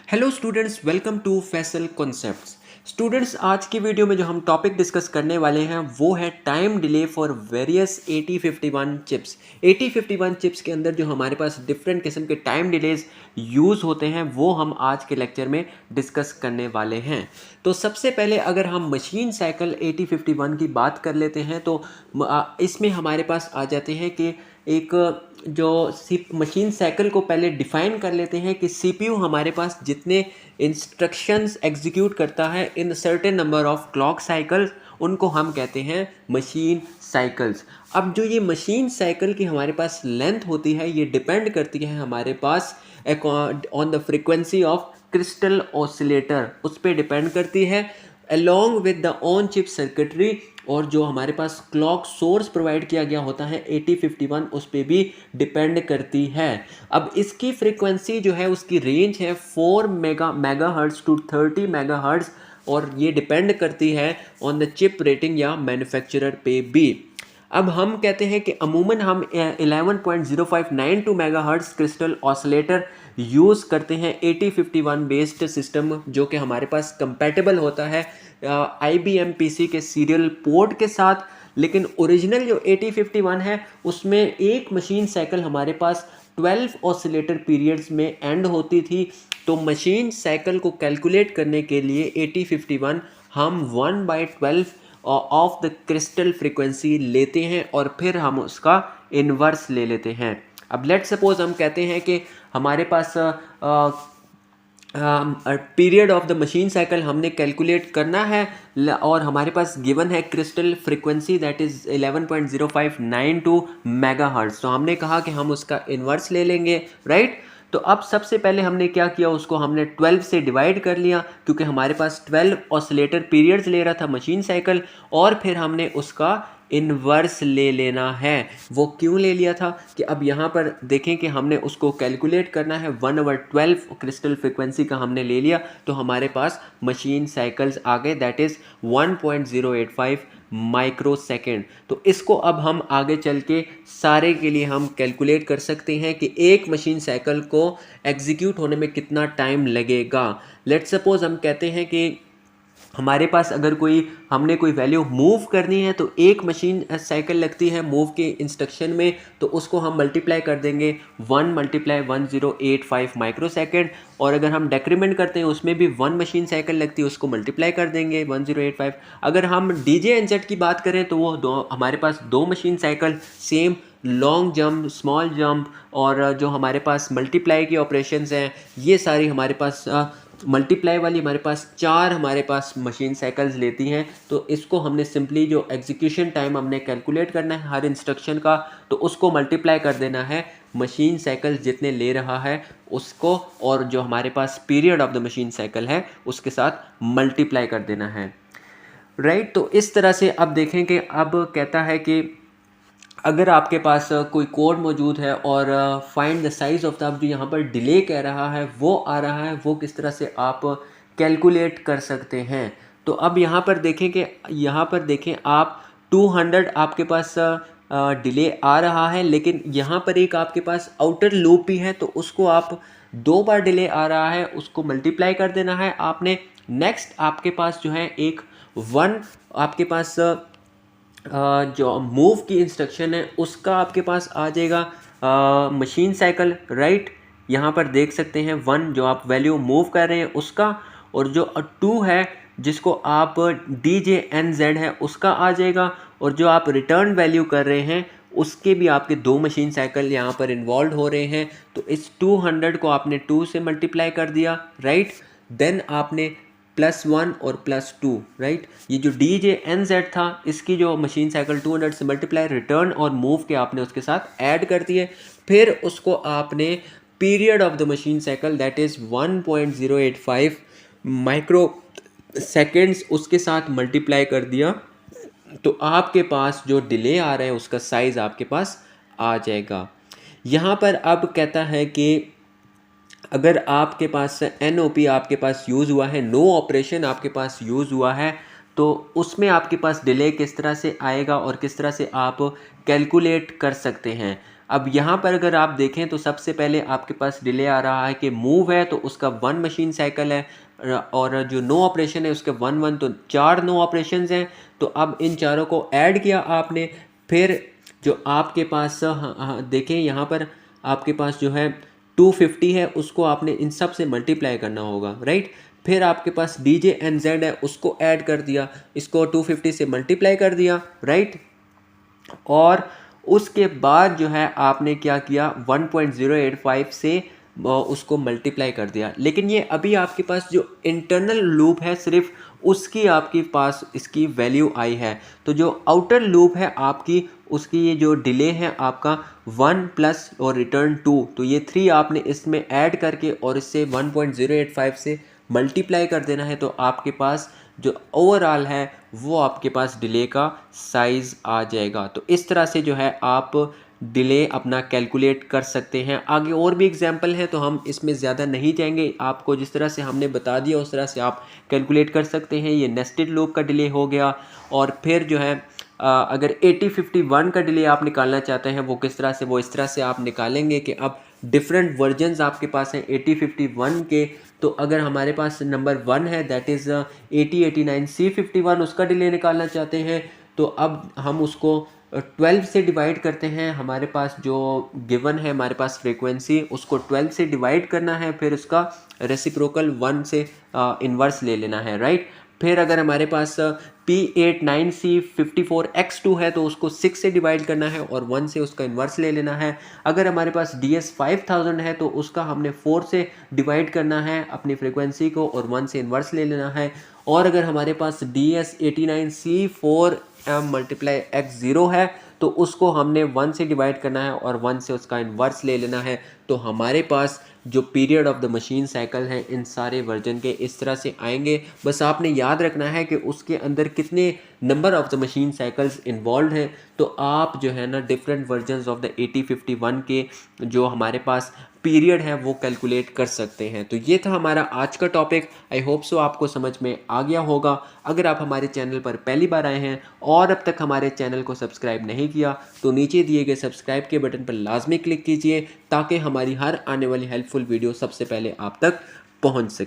Hello students, welcome to Faisal concepts. Students, आज की video में जो हम टॉपिक डिस्कस करने वाले हैं वो है time delay for various 8051 chips. 8051 chips के अंदर जो हमारे पास डिफरेंट किस्म के टाइम डिलेज यूज़ होते हैं वो हम आज के लेक्चर में डिस्कस करने वाले हैं। तो सबसे पहले अगर हम मशीन साइकिल 8051 की बात कर लेते हैं तो इसमें हमारे पास आ जाते हैं कि एक जो मशीन साइकिल को पहले डिफाइन कर लेते हैं कि सीपीयू हमारे पास जितने इंस्ट्रक्शंस एग्जीक्यूट करता है in certain number of clock cycles, उनको हम कहते हैं मशीन साइकिल्स। अब जो ये मशीन साइकिल की हमारे पास लेंथ होती है ये डिपेंड करती है हमारे pass on the frequency of crystal oscillator, उस पर डिपेंड करती है along with the on chip circuitry। और जो हमारे पास क्लॉक सोर्स प्रोवाइड किया गया होता है 8051 उस पर भी डिपेंड करती है। अब इसकी फ्रीक्वेंसी जो है उसकी रेंज है 4 मेगाहर्ट्ज टू 30 मेगाहर्ट्ज और ये डिपेंड करती है ऑन द चिप रेटिंग या मैन्युफैक्चरर पे भी। अब हम कहते हैं कि अमूमन हम 11.0592 मेगाहर्ट्ज क्रिस्टल ऑसिलेटर यूज़ करते हैं 8051 बेस्ड सिस्टम, जो कि हमारे पास कंपैटिबल होता है IBM PC के सीरियल पोर्ट के साथ। लेकिन ओरिजिनल जो 8051 है उसमें एक मशीन साइकिल हमारे पास 12 ऑसिलेटर पीरियड्स में एंड होती थी। तो मशीन साइकिल को कैलकुलेट करने के लिए 8051 हम 1/12 ऑफ द क्रिस्टल फ्रीक्वेंसी लेते हैं और फिर हम उसका इन्वर्स ले लेते हैं। अब लेट सपोज हम कहते हैं कि हमारे पास period of the machine cycle हमने कैलकुलेट करना है और हमारे पास गिवन है crystal frequency that is 11.0592 megahertz. तो हमने कहा कि हम उसका इन्वर्स ले लेंगे, राइट। तो अब सबसे पहले हमने क्या किया, उसको हमने 12 से डिवाइड कर लिया क्योंकि हमारे पास 12 ऑसिलेटर पीरियड्स ले रहा था मशीन साइकिल, और फिर हमने उसका इन्वर्स ले लेना है। वो क्यों ले लिया था कि अब यहाँ पर देखें कि हमने उसको कैलकुलेट करना है 1/12 क्रिस्टल फ्रिक्वेंसी का हमने ले लिया, तो हमारे पास मशीन साइकिल्स आ गए दैट इज़ 1.085 माइक्रो सेकेंड। तो इसको अब हम आगे चल के सारे के लिए हम कैलकुलेट कर सकते हैं कि एक मशीन साइकिल को एग्जीक्यूट होने में कितना टाइम लगेगा। लेट्स सपोज हम कहते हैं कि हमारे पास अगर हमने कोई वैल्यू मूव करनी है तो एक मशीन साइकिल लगती है मूव के इंस्ट्रक्शन में, तो उसको हम मल्टीप्लाई कर देंगे 1 × 1085 माइक्रो सेकेंड। और अगर हम डेक्रीमेंट करते हैं उसमें भी 1 मशीन साइकिल लगती है, उसको मल्टीप्लाई कर देंगे 1085। अगर हम DJNZ की बात करें तो वो हमारे पास 2 machine cycle same long jump, small jump और जो हमारे पास मल्टीप्लाई की ऑपरेशंस हैं ये सारी हमारे पास मल्टीप्लाई वाली हमारे पास 4 हमारे पास मशीन साइकिल्स लेती हैं। तो इसको हमने सिंपली जो एग्जीक्यूशन टाइम हमने कैलकुलेट करना है हर इंस्ट्रक्शन का, तो उसको मल्टीप्लाई कर देना है मशीन साइकिल्स जितने ले रहा है उसको, और जो हमारे पास period of the machine cycle है उसके साथ मल्टीप्लाई कर देना है, राइट। तो इस तरह से अब देखें कि अब कहता है कि अगर आपके पास कोई कोड मौजूद है और find the size of the, अब जो यहाँ पर डिले कह रहा है वो आ रहा है, वो किस तरह से आप कैलकुलेट कर सकते हैं। तो अब यहाँ पर देखें कि यहाँ पर देखें आप 200 आपके पास डिले आ रहा है, लेकिन यहाँ पर एक आपके पास आउटर लूप भी है तो उसको आप 2 बार डिले आ रहा है उसको मल्टीप्लाई कर देना है आपने। नेक्स्ट आपके पास जो है एक 1 आपके पास जो मूव की इंस्ट्रक्शन है उसका आपके पास आ जाएगा मशीन साइकिल, राइट। यहाँ पर देख सकते हैं 1 जो आप वैल्यू मूव कर रहे हैं उसका, और जो 2 है जिसको आप DJNZ है उसका आ जाएगा, और जो आप रिटर्न वैल्यू कर रहे हैं उसके भी आपके 2 मशीन साइकिल यहाँ पर इन्वॉल्व हो रहे हैं। तो इस 200 को आपने 2 से मल्टीप्लाई कर दिया, राइट। देन आपने +1 और +2, राइट। ये जो DJNZ था इसकी जो मशीन साइकिल 200 से मल्टीप्लाई रिटर्न और मूव के आपने उसके साथ ऐड कर दिए, फिर उसको आपने period of the machine cycle that is 1.085 micro seconds उसके साथ मल्टीप्लाई कर दिया, तो आपके पास जो डिले आ रहा है उसका साइज़ आपके पास आ जाएगा। यहाँ पर अब कहता है कि अगर आपके पास NOP आपके पास यूज़ हुआ है, नो ऑपरेशन आपके पास यूज़ हुआ है, तो उसमें आपके पास डिले किस तरह से आएगा और किस तरह से आप कैलकुलेट कर सकते हैं। अब यहाँ पर अगर आप देखें तो सबसे पहले आपके पास डिले आ रहा है कि मूव है तो उसका 1 मशीन साइकिल है, और जो नो ऑपरेशन है उसके 1 तो 4 नो ऑपरेशंस हैं। तो अब इन चारों को ऐड किया आपने, फिर जो आपके पास देखें यहाँ पर आपके पास जो है 250 है, उसको आपने इन सब से मल्टीप्लाई करना होगा, राइट। फिर आपके पास DJ and Z है, उसको ऐड कर दिया, इसको 250 से मल्टीप्लाई कर दिया, राइट। और उसके बाद जो है आपने क्या किया, 1.085 से उसको मल्टीप्लाई कर दिया। लेकिन ये अभी आपके पास जो इंटरनल लूप है सिर्फ उसकी आपके पास इसकी वैल्यू आई है। तो जो आउटर लूप है आपकी, उसकी ये जो डिले है आपका 1 प्लस और रिटर्न 2, तो ये 3 आपने इसमें ऐड करके और इससे 1.085 से मल्टीप्लाई कर देना है। तो आपके पास जो ओवरऑल है वो आपके पास डिले का साइज़ आ जाएगा। तो इस तरह से जो है आप डिले अपना कैलकुलेट कर सकते हैं। आगे और भी एग्जांपल हैं तो हम इसमें ज़्यादा नहीं जाएंगे, आपको जिस तरह से हमने बता दिया उस तरह से आप कैलकुलेट कर सकते हैं। ये नेस्टेड लूप का डिले हो गया। और फिर जो है अगर 8051 का डिले आप निकालना चाहते हैं वो किस तरह से, वो इस तरह से आप निकालेंगे कि अब डिफरेंट वर्जन्स आपके पास हैं 8051 के। तो अगर हमारे पास नंबर 1 है दैट इज़ 8089C51, उसका डिले निकालना चाहते हैं तो अब हम उसको 12 से डिवाइड करते हैं। हमारे पास जो गिवन है हमारे पास फ्रीक्वेंसी, उसको 12 से डिवाइड करना है, फिर उसका रेसिप्रोकल 1 से इन्वर्स ले लेना है, राइट। फिर अगर हमारे पास P89C54X2 है तो उसको 6 से डिवाइड करना है और 1 से उसका इन्वर्स ले लेना है। अगर हमारे पास DS5000 है तो उसका हमने 4 से डिवाइड करना है अपनी फ्रीक्वेंसी को और 1 से इन्वर्स ले लेना है। और अगर हमारे पास DS89C4M मल्टीप्लाई X0 है तो उसको हमने 1 से डिवाइड करना है और 1 से उसका इन्वर्स ले लेना है। तो हमारे पास जो period of the machine cycle है इन सारे वर्जन के इस तरह से आएंगे। बस आपने याद रखना है कि उसके अंदर कितने number of the machine cycles involve हैं। तो आप जो है ना डिफरेंट वर्जन्स ऑफ द 8051 के जो हमारे पास पीरियड है वो कैलकुलेट कर सकते हैं। तो ये था हमारा आज का टॉपिक। आई होप सो आपको समझ में आ गया होगा। अगर आप हमारे चैनल पर पहली बार आए हैं और अब तक हमारे चैनल को सब्सक्राइब नहीं किया तो नीचे दिए गए सब्सक्राइब के बटन पर लाजमी क्लिक कीजिए ताकि हमारी हर आने वाली हेल्पफुल वीडियो सबसे पहले आप तक पहुंच सके।